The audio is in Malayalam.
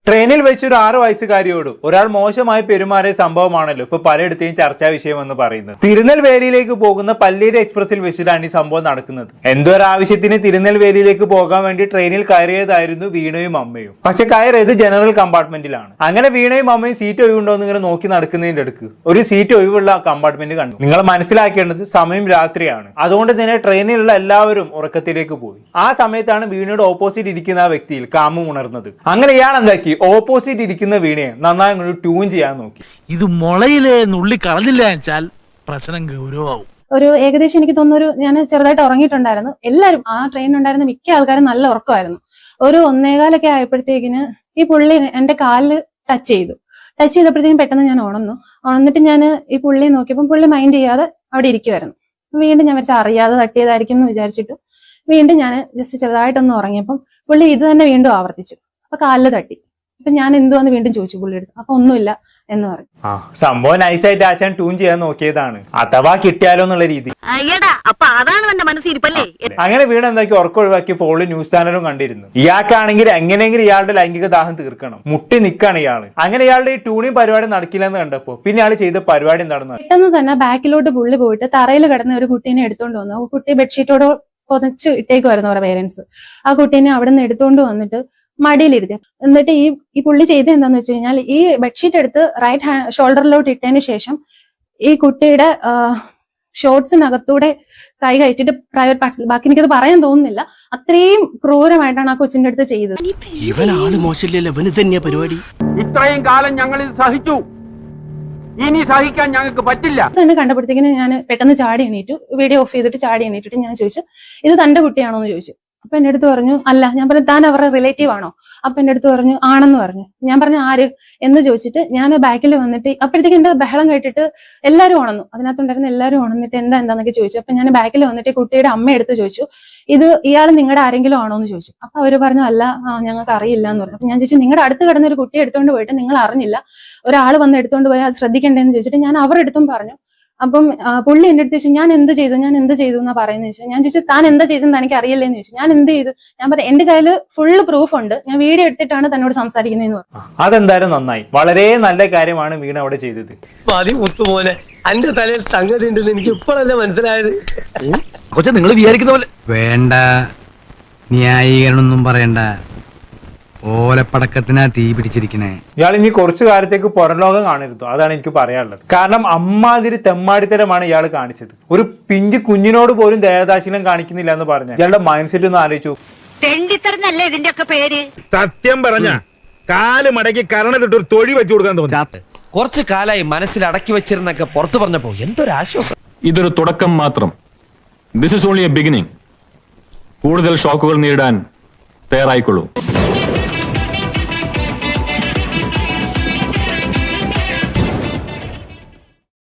ട്രെയിനിൽ വെച്ചൊരു 6 വയസ്സുകാരിയോട് ഒരാൾ മോശമായി പെരുമാറിയ സംഭവമാണല്ലോ ഇപ്പൊ പലയിടത്തെയും ചർച്ചാ വിഷയമെന്ന് പറയുന്നത്. തിരുനെൽവേലിയിലേക്ക് പോകുന്ന പല്ലേരി എക്സ്പ്രസിൽ വെച്ചിട്ടാണ് ഈ സംഭവം നടക്കുന്നത്. എന്തോ ഒരു ആവശ്യത്തിന് തിരുനെൽവേലിയിലേക്ക് പോകാൻ വേണ്ടി ട്രെയിനിൽ കയറിയതായിരുന്നു വീണയും അമ്മയും. പക്ഷെ കയറിയത് ജനറൽ കമ്പാർട്ട്മെന്റിലാണ്. അങ്ങനെ വീണയും അമ്മയും സീറ്റ് ഒഴിവുണ്ടോ എന്ന് ഇങ്ങനെ നോക്കി നടക്കുന്നതിന്റെ അടുക്ക് ഒരു സീറ്റ് ഒഴിവുള്ള കമ്പാർട്ട്മെന്റ് കണ്ടു. നിങ്ങൾ മനസ്സിലാക്കേണ്ടത് സമയം രാത്രിയാണ്. അതുകൊണ്ട് തന്നെ ട്രെയിനിലുള്ള എല്ലാവരും ഉറക്കത്തിലേക്ക് പോയി. ആ സമയത്താണ് വീണയുടെ ഓപ്പോസിറ്റ് ഇരിക്കുന്ന ആ വ്യക്തിയിൽ കാമം ഉണർന്നത്. അങ്ങനെ ഇയാൾ എന്താക്കി, ഓപ്പോസിറ്റ് ഇരിക്കുന്ന വീണയെ നന്നായി ട്യൂൺ ചെയ്യാൻ നോക്കി. ഇത് മുളയിലെ നുള്ളി കളഞ്ഞില്ല വെച്ചാൽ പ്രശ്നം ഗൗരവമാവും. ഒരു ഏകദേശം എനിക്ക് തോന്നുന്നു ഞാൻ ചെറുതായിട്ട് ഉറങ്ങിയിട്ടുണ്ടായിരുന്നു. എല്ലാവരും ആ ട്രെയിനിലുണ്ടായിരുന്ന മിക്ക ആൾക്കാരും നല്ല ഉറക്കമായിരുന്നു. ഒരു 1:15 ആയപ്പോഴത്തേക്കിന് ഈ പുള്ളി എന്റെ കാലിൽ ടച്ച് ചെയ്തപ്പോഴത്തേക്കും പെട്ടെന്ന് ഞാൻ ഉണർന്നിട്ട് ഞാൻ ഈ പുള്ളിയെ നോക്കിയപ്പോൾ പുള്ളി മൈൻഡ് ചെയ്യാതെ അവിടെ ഇരിക്കുമായിരുന്നു. വീണ്ടും ഞാൻ വെച്ചാൽ അറിയാതെ തട്ടിയതായിരിക്കും എന്ന് വിചാരിച്ചിട്ട് വീണ്ടും ഞാൻ ജസ്റ്റ് ചെറുതായിട്ടൊന്ന് ഉറങ്ങിയപ്പം പുള്ളി ഇത് തന്നെ വീണ്ടും ആവർത്തിച്ചു. അപ്പൊ കാലിൽ തട്ടി. അപ്പൊ ഞാൻ എന്തുവാന്ന് വീണ്ടും ചോദിച്ചു പുള്ളിയെടുത്ത്. അപ്പൊ ഒന്നുമില്ല എന്ന് പറഞ്ഞു. സംഭവം നൈസായിട്ട് ആശാൻ ട്യൂൺ ചെയ്യാൻ നോക്കിയതാണ്, അഥവാ കിട്ടിയാലോ എന്നുള്ള രീതി. അങ്ങനെ വീണ എന്താക്കി ഉറക്കം ഒഴിവാക്കി ഫോണിൽ ന്യൂസ് ചാനലും കണ്ടിരുന്നു. ഇയാൾക്കാണെങ്കിൽ എങ്ങനെയെങ്കിലും ഇയാളുടെ ലൈംഗിക ദാഹം തീർക്കണം, മുട്ടി നിൽക്കാണ് ഇയാള്. അങ്ങനെ ഇയാളുടെ ഈ ട്യൂണിങ് പരിപാടി നടക്കില്ലെന്ന് കണ്ടപ്പോ പിന്നെ ഇയാൾ ചെയ്ത പരിപാടി എന്താണെന്ന് പെട്ടെന്ന് തന്നെ ബാക്കിലോട്ട് പുള്ളി പോയിട്ട് തറയിൽ കിടന്ന ഒരു കുട്ടീനെ എടുത്തോണ്ട് വന്നു. കുട്ടി ബെഡ്ഷീറ്റോട് പൊതച്ച് ഇട്ടേക്കുമായിരുന്നു അവരുടെ പേരൻസ്. ആ കുട്ടീനെ അവിടെ നിന്ന് എടുത്തോണ്ട് വന്നിട്ട് മടിയിലിരുത്തി. എന്നിട്ട് ഈ പുള്ളി ചെയ്ത് എന്താന്ന് വെച്ച് കഴിഞ്ഞാൽ ഈ ബെഡ്ഷീറ്റ് എടുത്ത് റൈറ്റ് ഷോൾഡറിലോട്ട് ഇട്ടതിന് ശേഷം ഈ കുട്ടിയുടെ ഷോർട്സിനകത്തൂടെ കൈ കയറ്റിട്ട് പ്രൈവറ്റ് പാർട്സിൽ, ബാക്കി എനിക്കത് പറയാൻ തോന്നുന്നില്ല, അത്രയും ക്രൂരമായിട്ടാണ് ആ കൊച്ചിന്റെ അടുത്ത് ചെയ്തത്. ഇത്രയും കാലം ഞങ്ങൾ ഇത് സഹിച്ചു, ഇനി സഹിക്കാൻ ഞങ്ങൾക്ക് പറ്റില്ല. തന്നെ കണ്ടപ്പോഴത്തേക്കിന് ഞാൻ പെട്ടെന്ന് ചാടി എണീറ്റു, വീഡിയോ ഓഫ് ചെയ്തിട്ട് ചാടി എണീറ്റിട്ട് ഞാൻ ചോദിച്ചു, ഇത് തന്റെ കുട്ടിയാണോ എന്ന് ചോദിച്ചു. അപ്പൊ എന്റെ അടുത്ത് പറഞ്ഞു അല്ല. ഞാൻ പറഞ്ഞു താൻ അവരുടെ റിലേറ്റീവ് ആണോ? അപ്പൊ എന്റെ അടുത്ത് പറഞ്ഞു ആണെന്ന് പറഞ്ഞു. ഞാൻ പറഞ്ഞു ആര് എന്ന് ചോദിച്ചിട്ട് ഞാൻ ബാക്കിൽ വന്നിട്ട് അപ്പോഴത്തേക്ക് എന്റെ ബഹളം കേട്ടിട്ട് എല്ലാവരും ഉണർന്നു. അതിനകത്തുണ്ടായിരുന്ന എല്ലാവരും ഉണർന്നിട്ട് എന്താന്നൊക്കെ ചോദിച്ചു. അപ്പൊ ഞാൻ ബാക്കിൽ വന്നിട്ട് കുട്ടിയുടെ അമ്മ എടുത്ത് ചോദിച്ചു, ഇത് ഇയാൾ നിങ്ങളുടെ ആരെങ്കിലും ആണോ എന്ന് ചോദിച്ചു. അപ്പൊ അവര് പറഞ്ഞു അല്ല, ഞങ്ങൾക്ക് അറിയില്ല എന്ന് പറഞ്ഞു. അപ്പൊ ഞാൻ ചോദിച്ചു നിങ്ങളുടെ അടുത്ത് കിടന്ന ഒരു കുട്ടിയെ എടുത്തോണ്ട് പോയിട്ട് നിങ്ങൾ അറിഞ്ഞില്ല, ഒരാൾ വന്ന് എടുത്തോണ്ട് പോയാൽ അത് ശ്രദ്ധിക്കണ്ടേന്ന് ചോദിച്ചിട്ട് ഞാൻ അവരുടെ അടുത്തും പറഞ്ഞു. അപ്പം പുള്ളി എന്റെ അടുത്ത് ചോദിച്ചു ഞാൻ എന്ത് ചെയ്തു എന്നാ പറയുന്നത് ചോദിച്ചു. ഞാൻ ചോദിച്ചു താൻ എന്താ ചെയ്തെന്ന് എനിക്ക് അറിയില്ലേന്ന് ചോദിച്ചു. ഞാൻ എന്ത് ചെയ്തു? ഞാൻ പറഞ്ഞു എന്റെ കയ്യിൽ ഫുള്ള് പ്രൂഫ് ഉണ്ട്, ഞാൻ വീഡിയോ എടുത്തിട്ടാണ് തന്നോട് സംസാരിക്കുന്നതെന്ന് പറഞ്ഞു. അതെന്തായാലും നന്നായി, വളരെ നല്ല കാര്യമാണ് വീണ അവിടെ ചെയ്തത്. മുത്തുമോനെ എന്റെ തലയിൽ സംഗതി ഉണ്ടെന്ന് എനിക്ക് ഇപ്പോഴല്ലേ മനസ്സിലായത്. കൊച്ചെ നിങ്ങൾ വിചാരിക്കുന്ന പോലെ വേണ്ട, ന്യായീകരണമൊന്നും പറയണ്ട. ഓലപ്പടക്കത്തിനാ തീ പിടിച്ചിരിക്കണേ. ഇയാൾ ഇനി കുറച്ചു കാലത്തേക്ക് പുറംലോകം കാണരുത്, അതാണ് എനിക്ക് പറയാനുള്ളത്. കാരണം അമ്മാതിരി തെമ്മാടിത്തരമാണ് ഇയാൾ കാണിച്ചത്. ഒരു പിഞ്ചു കുഞ്ഞിനോട് പോലും ദയാദാശീലം കാണിക്കുന്നില്ല എന്ന് പറഞ്ഞ ഇയാളുടെ മൈൻഡ് സെറ്റ് ഒന്ന് ആലോചിച്ചു. സത്യം പറഞ്ഞ കാല് മടക്കി കരണത്തിട്ട് ഒരു തൊഴി വെച്ചു കൊടുക്കാൻ തോന്നി. കുറച്ചു കാലായി മനസ്സിൽ അടക്കി വെച്ചിരുന്നൊക്കെ പുറത്തു പറഞ്ഞപ്പോ എന്തൊരാശ്വാസം. ഇതൊരു തുടക്കം മാത്രം. This is only A beginning. കൂടുതൽ ഷോക്കുകൾ നേരിടാൻ തയ്യാറായിക്കൊള്ളൂ.